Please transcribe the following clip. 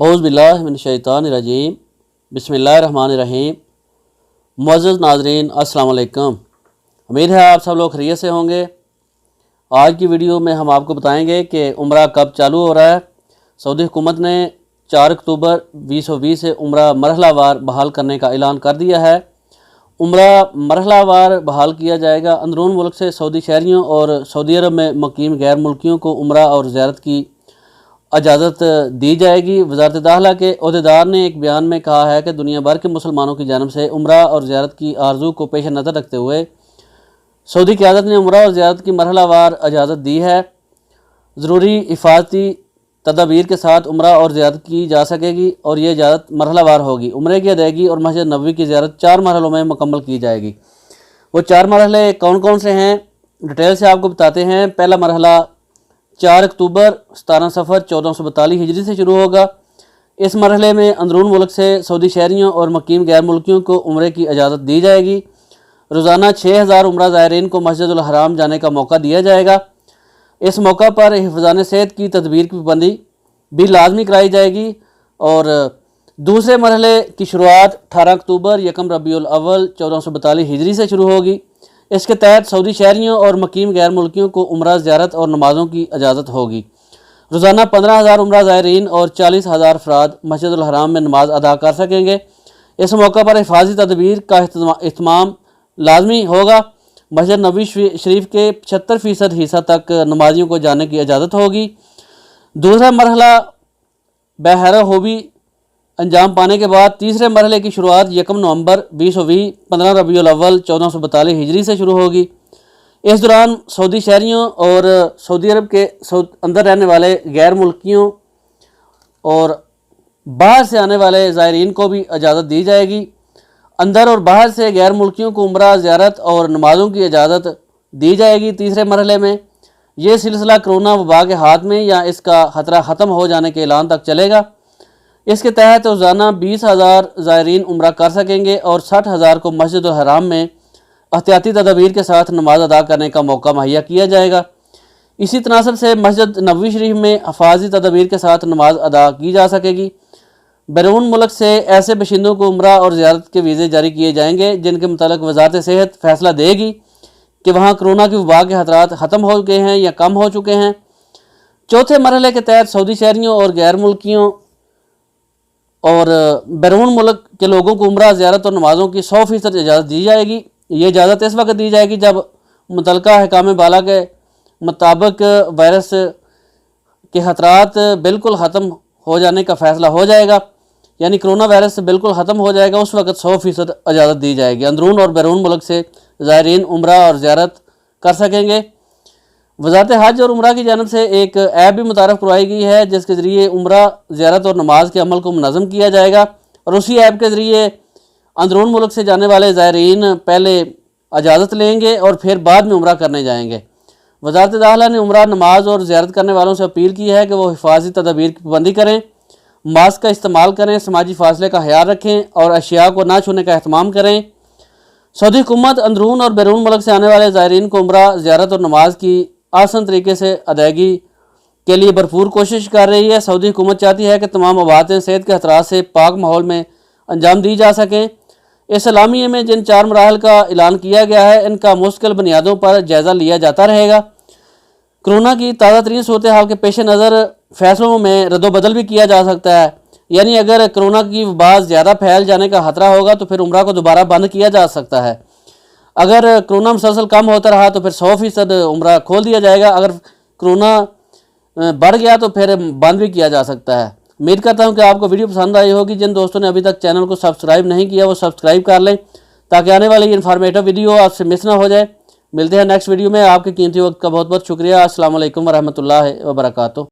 औज़ु बिल्लाहि मिनश्शैतानिर्रजीम बिस्मिल्लाहिर्रहमानिर्रहीम। मुअज़्ज़ज़ नाज़रीन अस्सलाम वालेकुम। उम्मीद है आप सब लोग खैरियत से होंगे। आज की वीडियो में हम आपको बताएंगे कि उम्रा कब चालू हो रहा है। सऊदी हुकूमत ने 4 अक्टूबर 2020 से उम्रा मरहलावार बहाल करने का ऐलान कर दिया है। उम्रा मरहलावार बहाल किया जाएगा। अंदरून मुल्क से सऊदी शहरियों और सऊदी अरब में मुकीम गैर मुल्कियों को उम्रा और ज़ियारत की इजाज़त दी जाएगी। वज़ारत दाखिला के अहदेदार ने एक बयान में कहा है कि दुनिया भर के मुसलमानों की जानिब से उम्रा और ज़ियारत की आरज़ू को पेश नज़र रखते हुए सऊदी क़यादत ने उम्रा और ज़ियारत की मरहलावार इजाज़त दी है। ज़रूरी हिफाजती तदाबीर के साथ उम्रा और ज़ियारत की जा सकेगी और ये इजाज़त मरहलावार होगी। उम्रे की अदायगी और मस्जिद नबवी की ज़ियारत 4 मरहलों में मुकम्मल की जाएगी। वो 4 मरहले कौन कौन से हैं, डिटेल से आपको बताते हैं। पहला मरहला 4 अक्टूबर 17 सफ़र 1442 हिजरी से शुरू होगा। इस मरहले में अंदरून मुल्क से सऊदी शहरियों और मुकीम गैर मुल्कियों को उम्रे की इजाज़त दी जाएगी। रोज़ाना 6000 उम्रा ज़ायरीन को मस्जिदुल हराम जाने का मौका दिया जाएगा। इस मौका पर हिफ़्ज़ान सेहत की तदबीर की पाबंदी भी लाजमी कराई जाएगी। और दूसरे मरहले की शुरुआत 18 अक्टूबर 1 रबीउल अव्वल 1442 हिजरी से शुरू होगी। इसके तहत सऊदी शहरियों और मुकीम गैर मुल्कियों को उम्रा, ज़ियारत और नमाज़ों की इजाज़त होगी। रोज़ाना 15000 उम्रा ज़ायरीन और 40000 अफराद मस्जिदुल हराम में नमाज अदा कर सकेंगे। इस मौका पर हिफाजी तदबीर का इत्माम लाजमी होगा। मस्जिद नबवी शरीफ के 75% हिस्सा तक नमाजियों को जाने की इजाज़त होगी। दूसरा मरहला बहरा होबी अंजाम पाने के बाद तीसरे मरहले की शुरुआत 1 नवंबर 2020 15 रबीउल अव्वल 1442 हिजरी से शुरू होगी। इस दौरान सऊदी शहरियों और सऊदी अरब के अंदर रहने वाले गैर मुल्कियों और बाहर से आने वाले ज़ायरीन को भी इजाज़त दी जाएगी। अंदर और बाहर से गैर मुल्कियों को उम्रा, ज़ियारत और नमाज़ों की इजाज़त दी जाएगी। तीसरे मरहले में ये सिलसिला कोरोना वबा के हाथ में या इसका ख़तरा ख़त्म हो जाने के ऐलान तक चलेगा। इसके तहत रोज़ाना 20000 ज़ायरीन उम्रा कर सकेंगे और 60000 को मस्जिदुल हराम में एहतियाती तदाबीर के साथ नमाज अदा करने का मौका मुहैया किया जाएगा। इसी तनासब से मस्जिद नबवी शरीफ में हिफाजी तदाबीर के साथ नमाज अदा की जा सकेगी। बैरून मुल्क से ऐसे बशिंदों को उम्रा और ज़ियारत के वीज़े जारी किए जाएंगे जिनके मुतालिक वज़ारत सेहत फैसला देगी कि वहाँ कोरोना की वबा के खतरात ख़त्म हो गए हैं या कम हो चुके हैं। चौथे मरहले के तहत सऊदी शहरियों और गैर मुल्कियों और बैरून मुल्क के लोगों को उम्रा, ज़ियारत और नमाज़ों की 100% इजाज़त दी जाएगी। ये इजाज़त इस वक्त दी जाएगी जब मुतलका अहकाम बाला के मुताबिक वायरस के ख़तरात बिल्कुल ख़त्म हो जाने का फ़ैसला हो जाएगा, यानी कोरोना वायरस से बिल्कुल ख़त्म हो जाएगा। उस वक्त 100% इजाज़त दी जाएगी। अंदरून और बैरून मुल्क से ज़ायरीन उम्रा और ज़ियारत कर सकेंगे। वज़ारत हज और उम्रा की जानिब से एक ऐप भी मुतारफ़ करवाई गई है जिसके ज़रिए उम्रा, ज़ियारत और नमाज के अमल को मुनज़्ज़म किया जाएगा। और उसी ऐप के ज़रिए अंदरून मुल्क से जाने वाले ज़ायरीन पहले इजाज़त लेंगे और फिर बाद में उम्रा करने जाएंगे। वज़ारत दाखिला ने उम्रा, नमाज और ज़ियारत करने वालों से अपील की है कि वो हिफाजी तदाबीर की पाबंदी करें, मास्क का इस्तेमाल करें, समाजी फासले का ख्याल रखें और अशिया को ना छूने का एहतमाम करें। सऊदी हुकूमत अंदरून और बैरून मुल्क से आने वाले ज़ायरीन को उम्रा, ज़ियारत और नमाज की आसान तरीके से अदायगी के लिए भरपूर कोशिश कर रही है। सऊदी हुकूमत चाहती है कि तमाम अवातें सेहत के खतरात से पाक माहौल में अंजाम दी जा सकें। इस सलामिये में जिन 4 मराहल का ऐलान किया गया है इनका मुस्तकिल बुनियादों पर जायज़ा लिया जाता रहेगा। कोरोना की ताज़ा तरीन सूरत हाल के पेश नज़र फैसलों में रद्दोबदल भी किया जा सकता है, यानी अगर कोरोना की वबा ज़्यादा फैल जाने का खतरा होगा तो फिर उम्रा को दोबारा बंद किया जा सकता है। अगर कोरोना मुसलसल कम होता रहा तो फिर 100% उम्रा खोल दिया जाएगा। अगर कोरोना बढ़ गया तो फिर बंद भी किया जा सकता है। उम्मीद करता हूं कि आपको वीडियो पसंद आई होगी। जिन दोस्तों ने अभी तक चैनल को सब्सक्राइब नहीं किया वो सब्सक्राइब कर लें ताकि आने वाली इन्फॉर्मेटिव वीडियो आपसे मिस ना हो जाए। मिलते हैं नेक्स्ट वीडियो में। आपके कीमती वक्त का बहुत बहुत शुक्रिया। अस्सलाम वालेकुम वरहमतुल्लाहि वबरकातुहू।